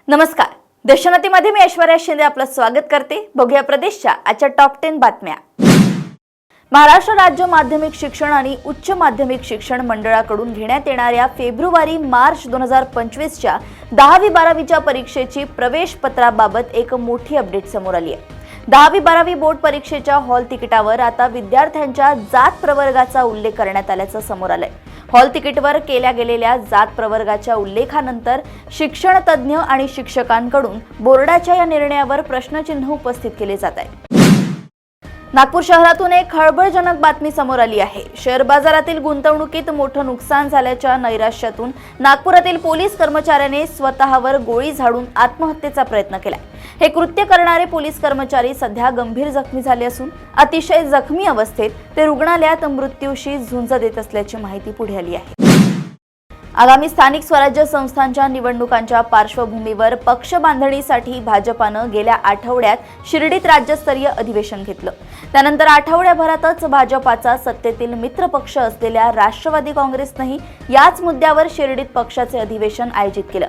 नमस्कार. देशोन्नतीमध्ये मी ऐश्वर्या शिंदे आपलं स्वागत करते. बघूया प्रदेशच्या आजच्या टॉप 10 बातम्या. महाराष्ट्र राज्य माध्यमिक शिक्षण आणि उच्च माध्यमिक शिक्षण मंडळाकडून घेण्यात येणाऱ्या फेब्रुवारी-मार्च 2025 च्या 10वी-12वीच्या परीक्षेची प्रवेश पत्राबाबत एक मोठी अपडेट समोर आली आहे. 10वी-12वी बोर्ड परीक्षेच्या हॉल तिकिटावर आता विद्यार्थ्यांच्या जात प्रवर्गाचा उल्लेख करण्यात आल्याचं समोर आलंय. हॉल तिकीटवर केल्या गेलेल्या जात प्रवर्गाच्या उल्लेखानंतर शिक्षण तज्ज्ञ आणि शिक्षकांकडून बोर्डाच्या या निर्णयावर प्रश्नचिन्ह उपस्थित केले जात आहे. नागपूर शहरातून एक खळबळजनक बातमी समोर आली आहे. शेअर बाजारातील गुंतवणुकीत मोठं नुकसान झाल्याच्या नैराश्यातून नागपुरातील पोलीस कर्मचाऱ्याने स्वतःवर गोळी झाडून आत्महत्येचा प्रयत्न केलाय. हे कृत्य करणारे पोलीस कर्मचारी सध्या गंभीर जखमी झाले असून अतिशय जखमी अवस्थेत ते रुग्णालयात मृत्यूशी झुंज देत असल्याची माहिती पुढे आली आहे. आगामी स्थानिक स्वराज्य संस्थांच्या निवडणुकांच्या पार्श्वभूमीवर पक्ष बांधणीसाठी भाजपानं गेल्या आठवड्यात शिर्डीत राज्यस्तरीय अधिवेशन घेतलं. त्यानंतर आठवड्याभरातच भाजपाचा सत्तेतील मित्र पक्ष असलेल्या राष्ट्रवादी काँग्रेसनंही याच मुद्द्यावर शिर्डीत पक्षाचे अधिवेशन आयोजित केलं.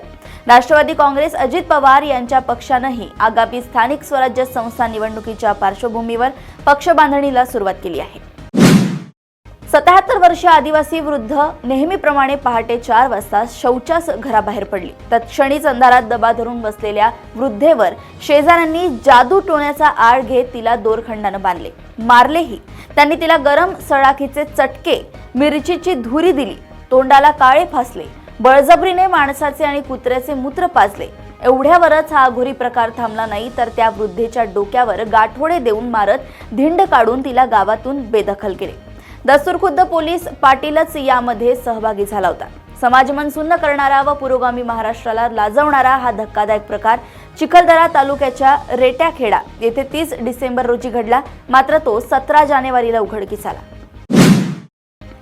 राष्ट्रवादी काँग्रेस अजित पवार यांच्या पक्षानंही आगामी स्थानिक स्वराज्य संस्था निवडणुकीच्या पार्श्वभूमीवर पक्ष बांधणीला सुरुवात केली आहे. 77 वर्षीय आदिवासी वृद्ध नेहमीप्रमाणे पहाटे 4 वाजता शौचास घराबाहेर पडली. तत्क्षणीच अंधारात दबा धरून बसलेल्या वृद्धेवर शेजाऱ्यांनी जादू टोण्याचा आळ घेत तिला दोरखंडानं बांधले, मारलेही. त्यांनी तिला गरम सळाखीचे चटके, मिरचीची धुरी दिली, तोंडाला काळे फासले, बळजबरीने माणसाचे आणि कुत्र्याचे मूत्र पाजले. एवढ्यावरच हा अघोरी प्रकार थांबला नाही तर त्या वृद्धेच्या डोक्यावर गाठोडे देऊन मारत धिंड काढून तिला गावातून बेदखल केले. दस्तूरखुद्द पोलीस पाटीलच यामध्ये सहभागी झाला होता. समाजमन सुन्न करणारा व पुरोगामी महाराष्ट्राला लाजवणारा हा धक्कादायक प्रकार चिखलदरा तालुक्याच्या रेट्याखेडा येथे 30 डिसेंबर रोजी घडला. मात्र तो 17 जानेवारीला उघडकीस आला.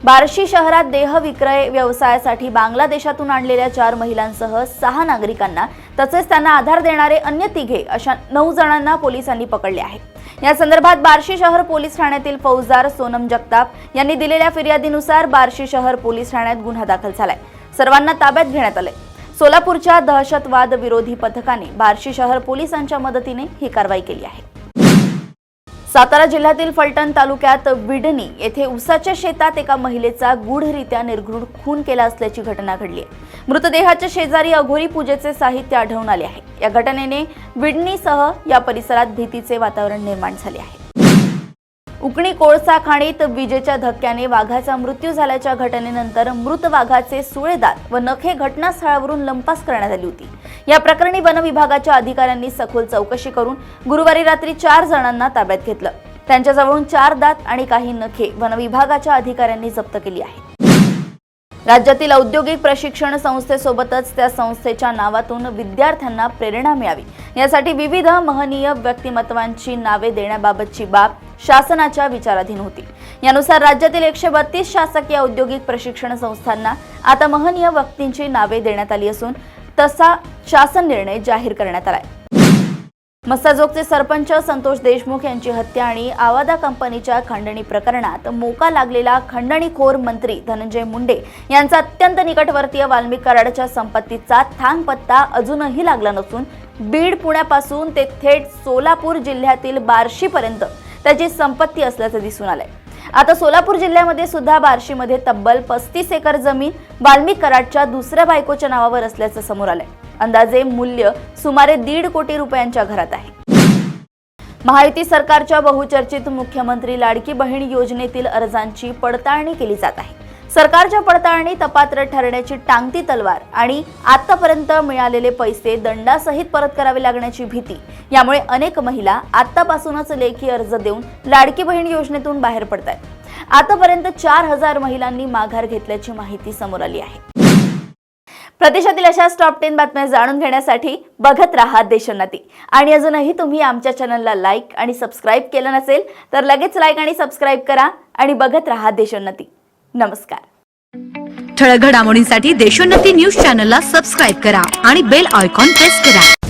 बार्शी शहरात देह विक्रय व्यवसायासाठी बांगलादेशातून आणलेल्या 4 महिलांसह 6 नागरिकांना तसेच त्यांना आधार देणारे अन्य 3 अशा 9 जणांना पोलिसांनी पकडले आहे. या संदर्भात बार्शी शहर पोलीस ठाण्यातील फौजदार सोनम जगताप यांनी दिलेल्या फिर्यादीनुसार बार्शी शहर पोलीस ठाण्यात गुन्हा दाखल झालाय. सर्वांना ताब्यात घेण्यात आले. सोलापूरच्या दहशतवाद विरोधी पथकाने बार्शी शहर पोलिसांच्या मदतीने ही कारवाई केली आहे. सातारा जिल्ह्यातील फलटण तालुक्यात विडणी येथे उसाच्या शेतात एका महिलेचा गूढरित्या निर्घृण खून केला असल्याची घटना घडली आहे. मृतदेहाच्या शेजारी अघोरी पूजेचे साहित्य आढळून आले आहे. या घटनेने विडणीसह या परिसरात भीतीचे वातावरण निर्माण झाले आहे. उकणी कोळसा खाणीत विजेच्या धक्क्याने वाघाचा मृत्यू झाल्याच्या घटनेनंतर मृत वाघाचे सुळेदात व नखे घटनास्थळावरून लंपास करण्यात आली होती. या प्रकरणी वन विभागाच्या अधिकाऱ्यांनी सखोल चौकशी करून गुरुवारी रात्री 4 जणांना ताब्यात घेतलं. त्यांच्याजवळून 4 दात आणि काही नखे वन विभागाच्या अधिकाऱ्यांनी जप्त केली आहे. राज्यातील औद्योगिक प्रशिक्षण संस्थेसोबतच त्या संस्थेच्या नावातून विद्यार्थ्यांना प्रेरणा मिळावी यासाठी विविध महनीय व्यक्तिमत्वांची नावे देण्याबाबतची बाब शासनाच्या विचाराधीन होती. यानुसार राज्यातील 132 शासकीय औद्योगिक प्रशिक्षण संस्थांना आता महनीय व्यक्तींची नावे देण्यात आली असून तसा शासन निर्णय जाहीर करण्यात आलाय. मस्साजोगचे सरपंच संतोष देशमुख यांची हत्या आणि आवादा कंपनीच्या खंडणी प्रकरणात मोका लागलेला खंडणीखोर मंत्री धनंजय मुंडे यांचा अत्यंत निकटवर्तीय वाल्मिक कराडच्या संपत्तीचा थांगपत्ता अजूनही लागला नसून बीड पुण्यापासून ते थेट सोलापूर जिल्ह्यातील बार्शीपर्यंत त्याची संपत्ती असल्याचं दिसून आलंय. आता सोलापूर जिल्ह्यामध्ये सुद्धा बार्शीमध्ये तब्बल 35 एकर जमीन वाल्मिक कराडच्या दुसऱ्या बायकोच्या नावावर असल्याचं समोर आलंय. अंदाजे मूल्य सुमारे 1.5 कोटी रुपयांच्या घरात आहे. महायुती सरकारच्या बहुचर्चित मुख्यमंत्री लाडकी बहीण योजनेतील अर्जांची पडताळणी केली जात आहे. सरकारच्या पडताळणीत अपात्र ठरण्याची टांगती तलवार आणि आतापर्यंत मिळालेले पैसे दंडासहित परत करावे लागण्याची भीती यामुळे अनेक महिला आतापासूनच लेखी अर्ज देऊन लाडकी बहीण योजनेतून बाहेर पडतात. आतापर्यंत 4000 महिलांनी माघार घेतल्याची माहिती समोर आली आहे. प्रदेशातील अशाच टॉप 10 बातम्या जाणून घेण्यासाठी बघत राहा देशोन्नती. आणि अजूनही तुम्ही आमच्या चॅनलला लाईक आणि सबस्क्राईब केलं नसेल तर लगेच लाईक आणि सबस्क्राईब करा आणि बघत राहा देशोन्नती. नमस्कार. ठळक घडामोडींसाठी देशोन्नती न्यूज चॅनलला सबस्क्राईब करा आणि बेल आयकॉन प्रेस करा.